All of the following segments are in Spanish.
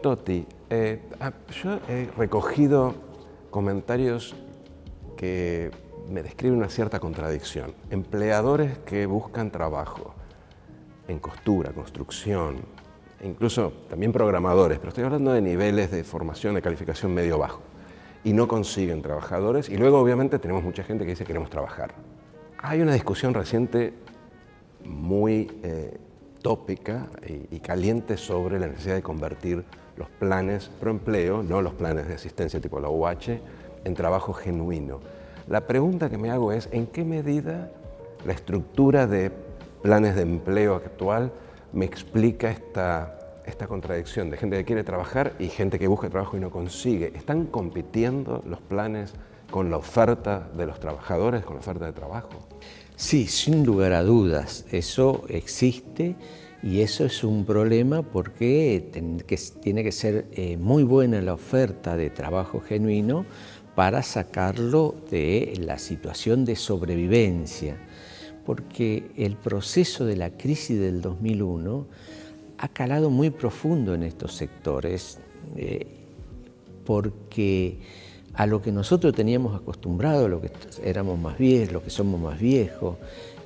Toti, yo he recogido comentarios que me describen una cierta contradicción. Empleadores que buscan trabajo en costura, construcción, e incluso también programadores, pero estoy hablando de niveles de formación, de calificación medio-bajo, y no consiguen trabajadores, y luego obviamente tenemos mucha gente que dice queremos trabajar. Hay una discusión reciente muy tópica y caliente sobre la necesidad de convertir los planes proempleo, no los planes de asistencia tipo la UH, en trabajo genuino. La pregunta que me hago es, ¿en qué medida la estructura de planes de empleo actual me explica esta contradicción de gente que quiere trabajar y gente que busca trabajo y no consigue? ¿Están compitiendo los planes con la oferta de los trabajadores, con la oferta de trabajo? Sí, sin lugar a dudas, eso existe y eso es un problema porque tiene que ser muy buena la oferta de trabajo genuino para sacarlo de la situación de sobrevivencia, porque el proceso de la crisis del 2001 ha calado muy profundo en estos sectores, porque a lo que nosotros teníamos acostumbrado, lo que éramos más viejos, lo que somos más viejos,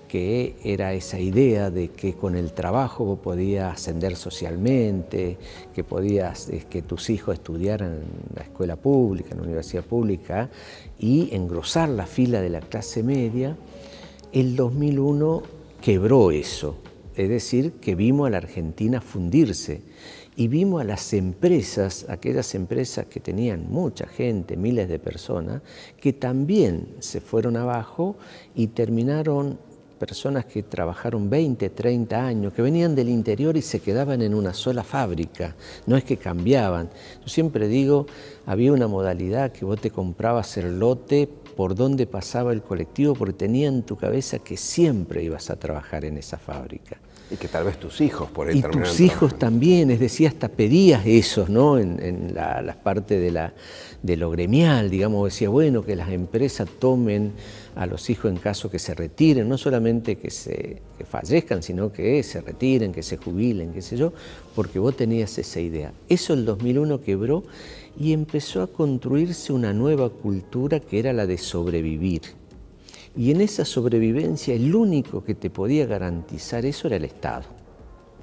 que era esa idea de que con el trabajo vos podías ascender socialmente, que podías que tus hijos estudiaran en la escuela pública, en la universidad pública y engrosar la fila de la clase media. El 2001 quebró eso, es decir, que vimos a la Argentina fundirse y vimos a las empresas, aquellas empresas que tenían mucha gente, miles de personas, que también se fueron abajo y terminaron personas que trabajaron 20, 30 años, que venían del interior y se quedaban en una sola fábrica, no es que cambiaban. Yo siempre digo, había una modalidad que vos te comprabas el lote por donde pasaba el colectivo porque tenía en tu cabeza que siempre ibas a trabajar en esa fábrica. Y que tal vez tus hijos por ahí terminaron. Y tus hijos también, es decir, hasta pedías eso, ¿no? En la parte de lo gremial, digamos, decía, bueno, que las empresas tomen a los hijos en caso que se retiren, no solamente que fallezcan, sino que se retiren, que se jubilen, qué sé yo, porque vos tenías esa idea. Eso el 2001 quebró y empezó a construirse una nueva cultura que era la de sobrevivir. Y en esa sobrevivencia el único que te podía garantizar eso era el Estado,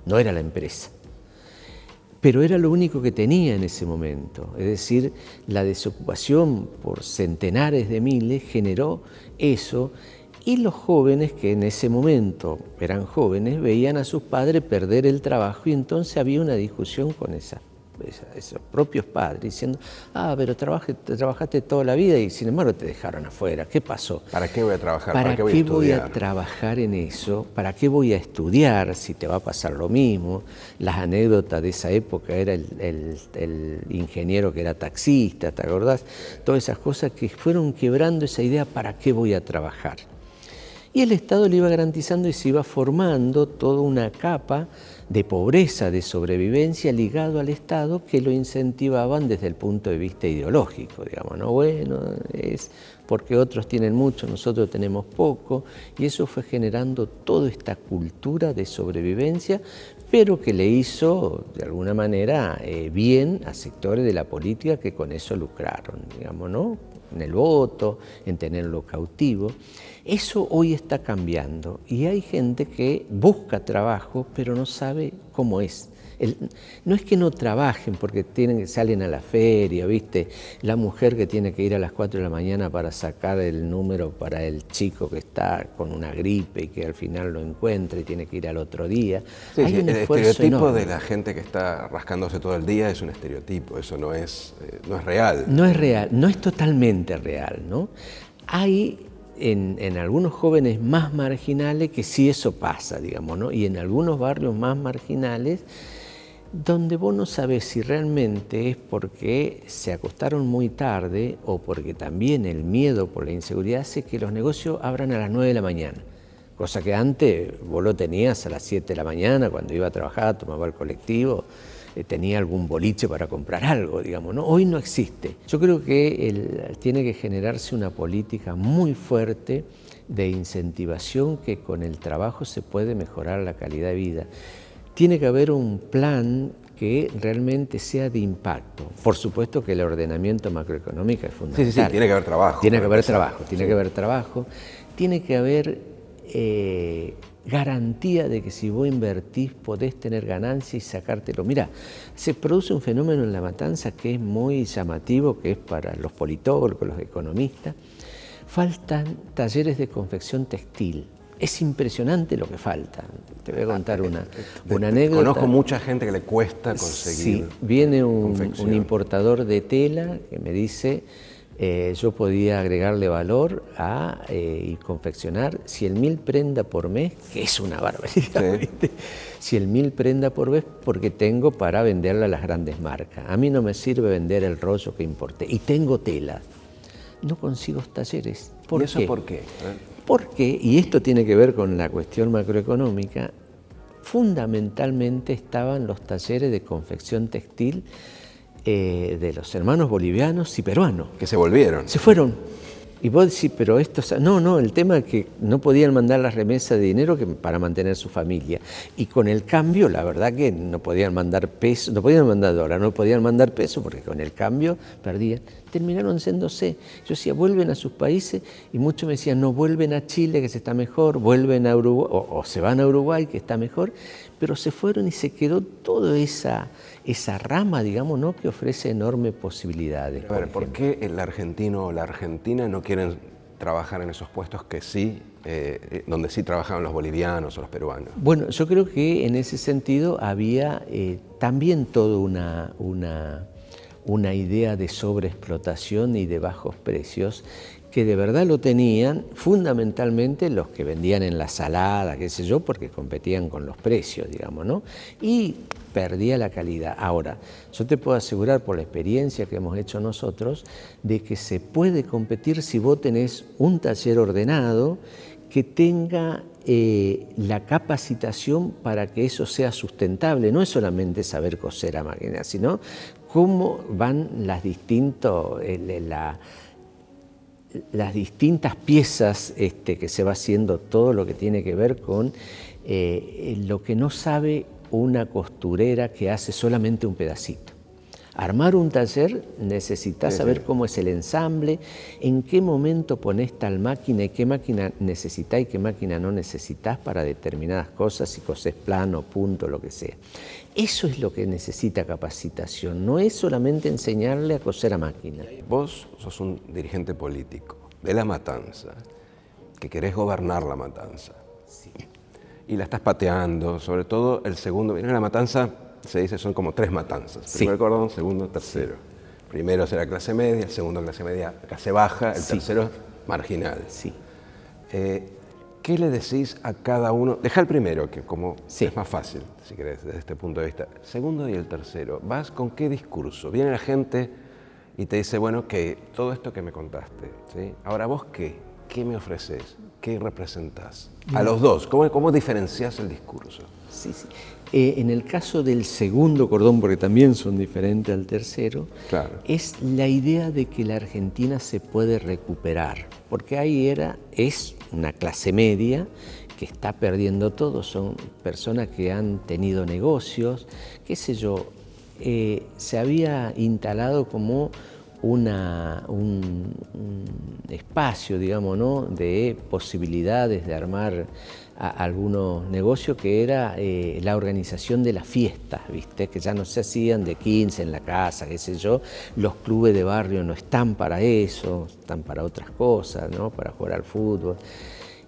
no era la empresa. Pero era lo único que tenía en ese momento, es decir, la desocupación por centenares de miles generó eso y los jóvenes que en ese momento eran jóvenes veían a sus padres perder el trabajo y entonces había una discusión con esos propios padres diciendo, pero trabajaste toda la vida y sin embargo te dejaron afuera, ¿qué pasó? ¿Para qué voy a trabajar? ¿Para qué voy a estudiar? trabajar en eso? ¿Para qué voy a estudiar si te va a pasar lo mismo? Las anécdotas de esa época era el ingeniero que era taxista, ¿te acordás? Todas esas cosas que fueron quebrando esa idea, ¿para qué voy a trabajar? Y el Estado le iba garantizando y se iba formando toda una capa de pobreza, de sobrevivencia ligado al Estado que lo incentivaban desde el punto de vista ideológico, digamos, ¿no? Bueno, es porque otros tienen mucho, nosotros tenemos poco, y eso fue generando toda esta cultura de sobrevivencia, pero que le hizo, de alguna manera, bien a sectores de la política que con eso lucraron, digamos, ¿no? En el voto, en tenerlo cautivo. Eso hoy está cambiando y hay gente que busca trabajo pero no sabe cómo es. No es que no trabajen porque salen a la feria, ¿viste? La mujer que tiene que ir a las 4 de la mañana para sacar el número para el chico que está con una gripe y que al final lo encuentra y tiene que ir al otro día. Sí, hay sí, un el esfuerzo estereotipo enorme. de la gente que está rascándose todo el día es un estereotipo, eso no es real. No es real, no es totalmente real, ¿no? Hay en algunos jóvenes más marginales que sí eso pasa, digamos, ¿no? Y en algunos barrios más marginales donde vos no sabés si realmente es porque se acostaron muy tarde o porque también el miedo por la inseguridad hace que los negocios abran a las 9 de la mañana. Cosa que antes vos lo tenías a las 7 de la mañana cuando iba a trabajar, tomaba el colectivo, tenía algún boliche para comprar algo, digamos, ¿no? Hoy no existe. Yo creo que tiene que generarse una política muy fuerte de incentivación que con el trabajo se puede mejorar la calidad de vida. Tiene que haber un plan que realmente sea de impacto. Por supuesto que el ordenamiento macroeconómico es fundamental. Sí, tiene que haber trabajo. Tiene que haber trabajo, tiene que haber trabajo. Tiene que haber garantía de que si vos invertís podés tener ganancia y sacártelo. Mira, se produce un fenómeno en La Matanza que es muy llamativo, que es para los politólogos, los economistas. Faltan talleres de confección textil. Es impresionante lo que falta. Te voy a contar una anécdota. Conozco mucha gente que le cuesta conseguir. Sí, viene un importador de tela que me dice, yo podía agregarle valor y confeccionar 100.000 prendas por mes, que es una barbaridad, sí. ¿Viste? 100.000 prendas por mes porque tengo para venderla a las grandes marcas. A mí no me sirve vender el rollo que importé y tengo tela. No consigo talleres. ¿Y eso por qué? Porque, y esto tiene que ver con la cuestión macroeconómica, fundamentalmente estaban los talleres de confección textil de los hermanos bolivianos y peruanos. Que se volvieron. Se fueron. Y vos decís, pero esto... No, el tema es que no podían mandar las remesas de dinero para mantener su familia. Y con el cambio, la verdad que no podían mandar peso, no podían mandar dólar, no podían mandar peso, porque con el cambio perdían. Terminaron yéndose. Yo decía, vuelven a sus países, y muchos me decían, no, vuelven a Chile, que se está mejor, vuelven a Uruguay, o se van a Uruguay, que está mejor, pero se fueron y se quedó toda esa rama, digamos, ¿no?, que ofrece enormes posibilidades. A ver, ¿por qué el argentino o la argentina no quieren trabajar en esos puestos que sí, donde sí trabajaban los bolivianos o los peruanos? Bueno, yo creo que en ese sentido había también toda una idea de sobreexplotación y de bajos precios, que de verdad lo tenían fundamentalmente los que vendían en la salada, qué sé yo, porque competían con los precios, digamos, ¿no? Y perdía la calidad. Ahora, yo te puedo asegurar por la experiencia que hemos hecho nosotros, de que se puede competir si vos tenés un taller ordenado que tenga la capacitación para que eso sea sustentable. No es solamente saber coser a máquina, sino cómo van las distintas piezas que se va haciendo, todo lo que tiene que ver con lo que no sabe una costurera que hace solamente un pedacito. Armar un taller necesitas saber cómo es el ensamble, en qué momento pones tal máquina y qué máquina necesitas y qué máquina no necesitas para determinadas cosas, si cosés plano, punto, lo que sea. Eso es lo que necesita capacitación, no es solamente enseñarle a coser a máquina. Vos sos un dirigente político de La Matanza, que querés gobernar La Matanza. Sí. Y la estás pateando, sobre todo el segundo. En La Matanza se dice son como 3 matanzas. Sí. Primer cordón, segundo, tercero. Sí. Primero será clase media, el segundo clase media, clase baja, el tercero marginal. Sí. ¿Qué le decís a cada uno? Deja el primero, que como es más fácil, si querés, desde este punto de vista. Segundo y el tercero, ¿vas con qué discurso? Viene la gente y te dice, bueno, que todo esto que me contaste, ¿sí? Ahora vos, ¿qué me ofreces? ¿Qué representás? A los dos, ¿cómo diferenciás el discurso? Sí. En el caso del segundo cordón, porque también son diferentes al tercero, claro, es la idea de que la Argentina se puede recuperar, porque ahí es una clase media que está perdiendo todo, son personas que han tenido negocios, qué sé yo, se había instalado como un espacio, digamos, ¿no?, de posibilidades de armar algunos negocios, que era la organización de las fiestas, ¿viste?, que ya no se hacían de 15 en la casa, qué sé yo. Los clubes de barrio no están para eso, están para otras cosas, ¿no?, para jugar al fútbol.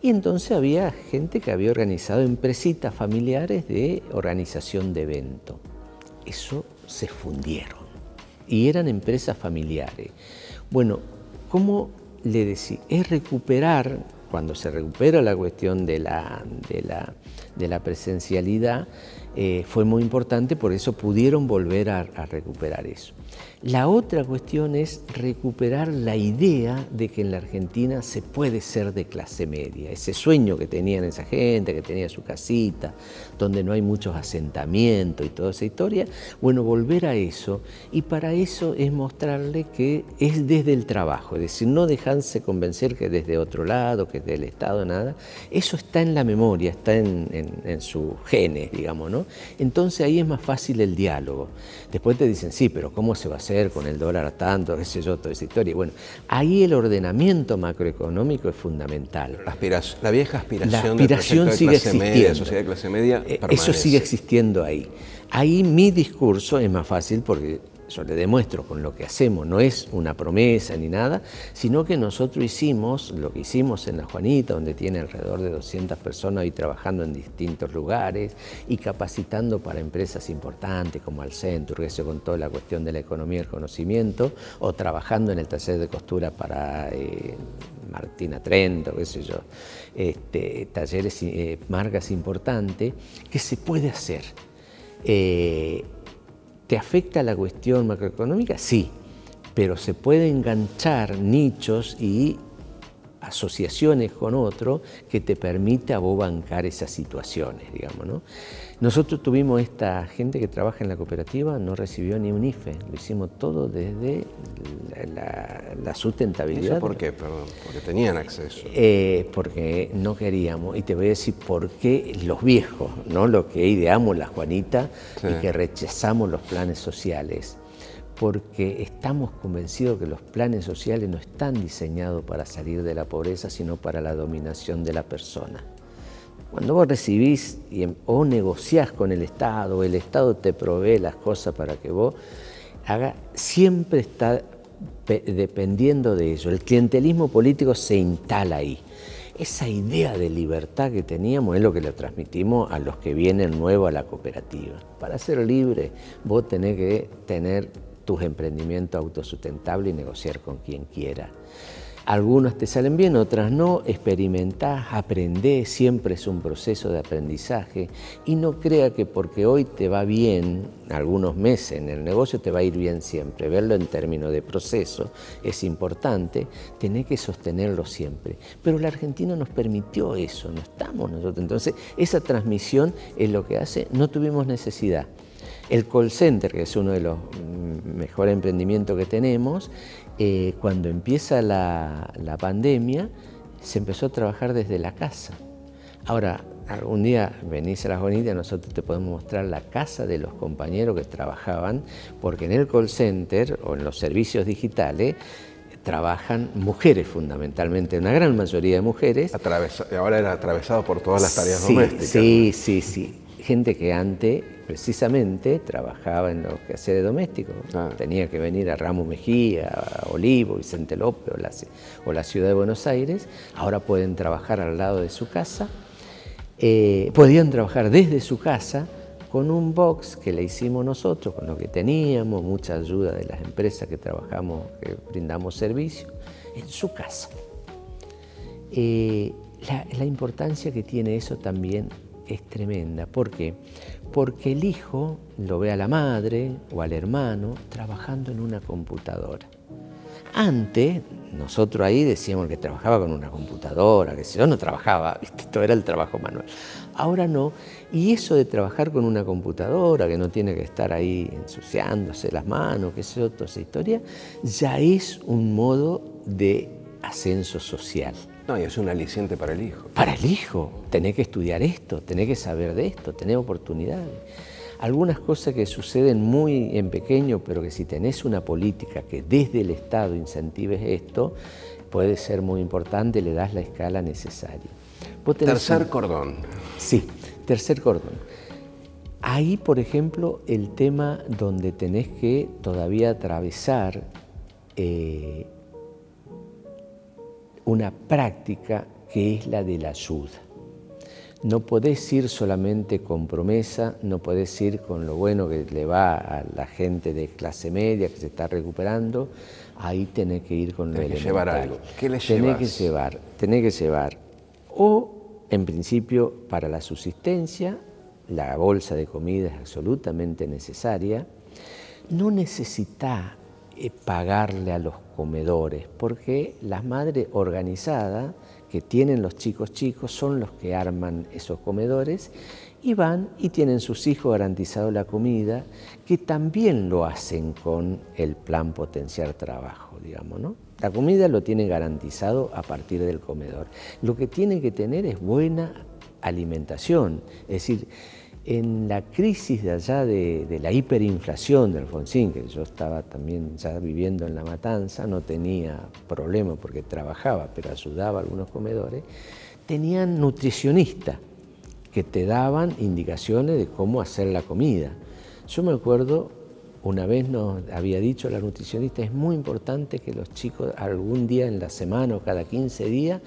Y entonces había gente que había organizado empresitas familiares de organización de eventos. Eso se fundieron y eran empresas familiares. Bueno, ¿cómo le decía? Es recuperar, cuando se recupera la cuestión de la presencialidad, fue muy importante, por eso pudieron volver a recuperar eso. La otra cuestión es recuperar la idea de que en la Argentina se puede ser de clase media, ese sueño que tenían esa gente, que tenía su casita, donde no hay muchos asentamientos y toda esa historia. Bueno, volver a eso, y para eso es mostrarle que es desde el trabajo, es decir, no dejarse convencer que desde otro lado, que desde el Estado, nada. Eso está en la memoria, está en sus genes, digamos, ¿no? Entonces ahí es más fácil el diálogo. Después te dicen, sí, pero ¿cómo se va a hacer con el dólar a tanto, qué sé yo, toda esa historia? Bueno, ahí el ordenamiento macroeconómico es fundamental. La vieja aspiración, la aspiración del sigue proyecto de clase existiendo. media, sociedad de clase media, permanece. Eso sigue existiendo ahí. Ahí mi discurso es más fácil porque yo le demuestro con lo que hacemos, no es una promesa ni nada, sino que nosotros hicimos lo que hicimos en La Juanita, donde tiene alrededor de 200 personas ahí trabajando en distintos lugares y capacitando para empresas importantes como Alcentur, eso con toda la cuestión de la economía del conocimiento, o trabajando en el taller de costura para Martina Trento, qué sé yo, talleres, marcas importantes, que se puede hacer. ¿Te afecta la cuestión macroeconómica? Sí, pero se puede enganchar nichos y asociaciones con otros que te permite a vos bancar esas situaciones, digamos, ¿no? Nosotros tuvimos esta gente que trabaja en la cooperativa, no recibió ni un IFE, lo hicimos todo desde la sustentabilidad. ¿Eso por qué? Perdón, porque tenían acceso. Porque no queríamos, y te voy a decir por qué los viejos, ¿no? Lo que ideamos La Juanita, sí, y que rechazamos los planes sociales. Porque estamos convencidos que los planes sociales no están diseñados para salir de la pobreza, sino para la dominación de la persona. Cuando vos recibís o negociás con el Estado te provee las cosas para que vos hagas, siempre está dependiendo de ello. El clientelismo político se instala ahí. Esa idea de libertad que teníamos es lo que le transmitimos a los que vienen nuevos a la cooperativa. Para ser libre, vos tenés que tener tus emprendimientos autosustentables y negociar con quien quiera. Algunos te salen bien, otras no, experimentás, aprendés, siempre es un proceso de aprendizaje y no crea que porque hoy te va bien, algunos meses en el negocio te va a ir bien siempre. Verlo en términos de proceso es importante, tenés que sostenerlo siempre. Pero la Argentina nos permitió eso, no estamos nosotros. Entonces, esa transmisión es lo que hace, no tuvimos necesidad. El call center, que es uno de los mejores emprendimientos que tenemos, cuando empieza la pandemia, se empezó a trabajar desde la casa. Ahora, algún día venís a La Juanita y nosotros te podemos mostrar la casa de los compañeros que trabajaban, porque en el call center o en los servicios digitales trabajan mujeres fundamentalmente, una gran mayoría de mujeres. Ahora era atravesado por todas las tareas domésticas. Sí, sí, sí. Gente que antes precisamente trabajaba en los quehaceres domésticos. Tenía que venir a Ramos Mejía, a Olivo, Vicente López o la ciudad de Buenos Aires. Ahora pueden trabajar al lado de su casa. Podían trabajar desde su casa con un box que le hicimos nosotros, con lo que teníamos, mucha ayuda de las empresas que trabajamos, que brindamos servicio, en su casa. La importancia que tiene eso también es tremenda. ¿Por qué? Porque el hijo lo ve a la madre o al hermano trabajando en una computadora. Antes, nosotros ahí decíamos que trabajaba con una computadora, que si yo no trabajaba, esto era el trabajo manual. Ahora no, y eso de trabajar con una computadora, que no tiene que estar ahí ensuciándose las manos, que sé yo, toda esa historia, ya es un modo de ascenso social. No, y es un aliciente para el hijo. Para el hijo, tenés que estudiar esto, tenés que saber de esto, tenés oportunidades. Algunas cosas que suceden muy en pequeño, pero que si tenés una política que desde el Estado incentives esto, puede ser muy importante, le das la escala necesaria. Tercer cordón. Sí, tercer cordón. Ahí, por ejemplo, el tema donde tenés que todavía atravesar una práctica que es la de la ayuda. No podés ir solamente con promesa, no podés ir con lo bueno que le va a la gente de clase media que se está recuperando, ahí tenés que ir con lo elemental. Tenés que llevar algo. ¿Qué le llevas? Tenés que llevar, o en principio para la subsistencia, la bolsa de comida es absolutamente necesaria, no necesitás pagarle a los comedores, porque las madres organizadas que tienen los chicos son los que arman esos comedores y van y tienen sus hijos garantizado la comida, que también lo hacen con el plan Potenciar Trabajo, digamos, ¿no? La comida lo tiene garantizado a partir del comedor. Lo que tiene que tener es buena alimentación. Es decir, en la crisis de allá de la hiperinflación de Alfonsín, que yo estaba también ya viviendo en La Matanza, no tenía problema porque trabajaba, pero ayudaba a algunos comedores, tenían nutricionistas que te daban indicaciones de cómo hacer la comida. Yo me acuerdo, una vez nos había dicho la nutricionista, es muy importante que los chicos algún día en la semana o cada 15 días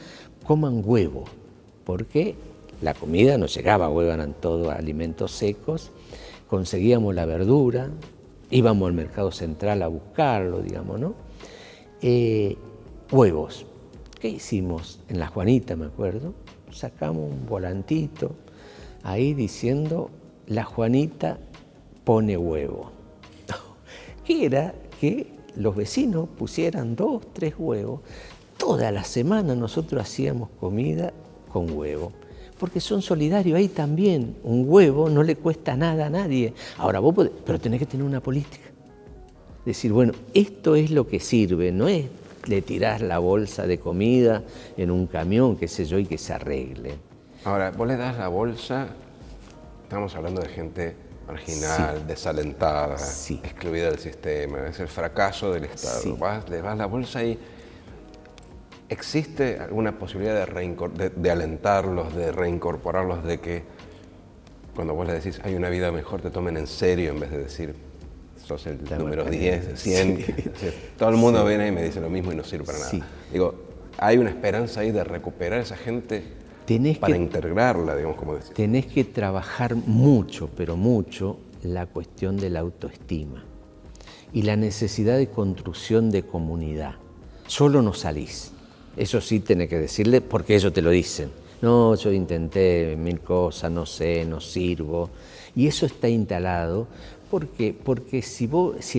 coman huevo, porque la comida no llegaba a huevo, eran todos alimentos secos, conseguíamos la verdura, íbamos al mercado central a buscarlo, digamos, ¿no? Huevos. ¿Qué hicimos? En la Juanita, me acuerdo, sacamos un volantito ahí diciendo, la Juanita pone huevo. Que era que los vecinos pusieran 2, 3 huevos. Toda la semana nosotros hacíamos comida con huevo, porque son solidarios. Ahí también un huevo no le cuesta nada a nadie. Ahora vos podés, pero tenés que tener una política. Decir, bueno, esto es lo que sirve, no es le tirás la bolsa de comida en un camión, qué sé yo, y que se arregle. Ahora, vos le das la bolsa, estamos hablando de gente marginal, sí, desalentada, sí, excluida del sistema, es el fracaso del Estado. Sí. Le das la bolsa y ¿existe alguna posibilidad de alentarlos, de reincorporarlos, de que cuando vos le decís hay una vida mejor te tomen en serio en vez de decir sos el número 10, 100? Sí. Todo el mundo viene y me dice lo mismo y no sirve para nada. Sí. Digo, ¿hay una esperanza ahí de recuperar a esa gente para integrarla, digamos, como decís? Tenés que trabajar mucho, pero mucho, la cuestión de la autoestima y la necesidad de construcción de comunidad. Solo no salís. Eso sí tenés que decirle, porque ellos te lo dicen. No, yo intenté 1000 cosas, no sé, no sirvo. Y eso está instalado. ¿Por qué? Porque si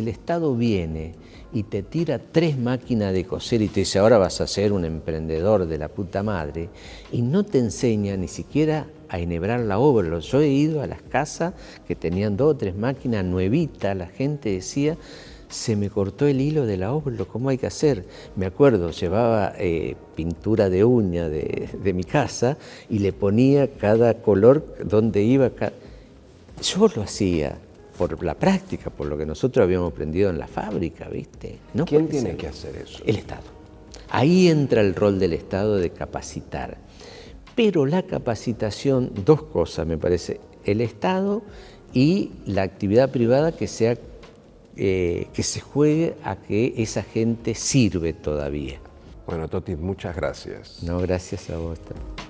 el Estado viene y te tira 3 máquinas de coser y te dice ahora vas a ser un emprendedor de la puta madre, y no te enseña ni siquiera a enhebrar la obra. Yo he ido a las casas que tenían 2 o 3 máquinas nuevitas, la gente decía, se me cortó el hilo de la obra, ¿cómo hay que hacer? Me acuerdo, llevaba pintura de uña de mi casa y le ponía cada color donde iba. Yo lo hacía por la práctica, por lo que nosotros habíamos aprendido en la fábrica, ¿viste? No. ¿Quién tiene que hacer eso? El Estado. Ahí entra el rol del Estado de capacitar. Pero la capacitación, 2 cosas me parece, el Estado y la actividad privada que se juegue a que esa gente sirve todavía. Bueno, Toti, muchas gracias. No, gracias a vos también.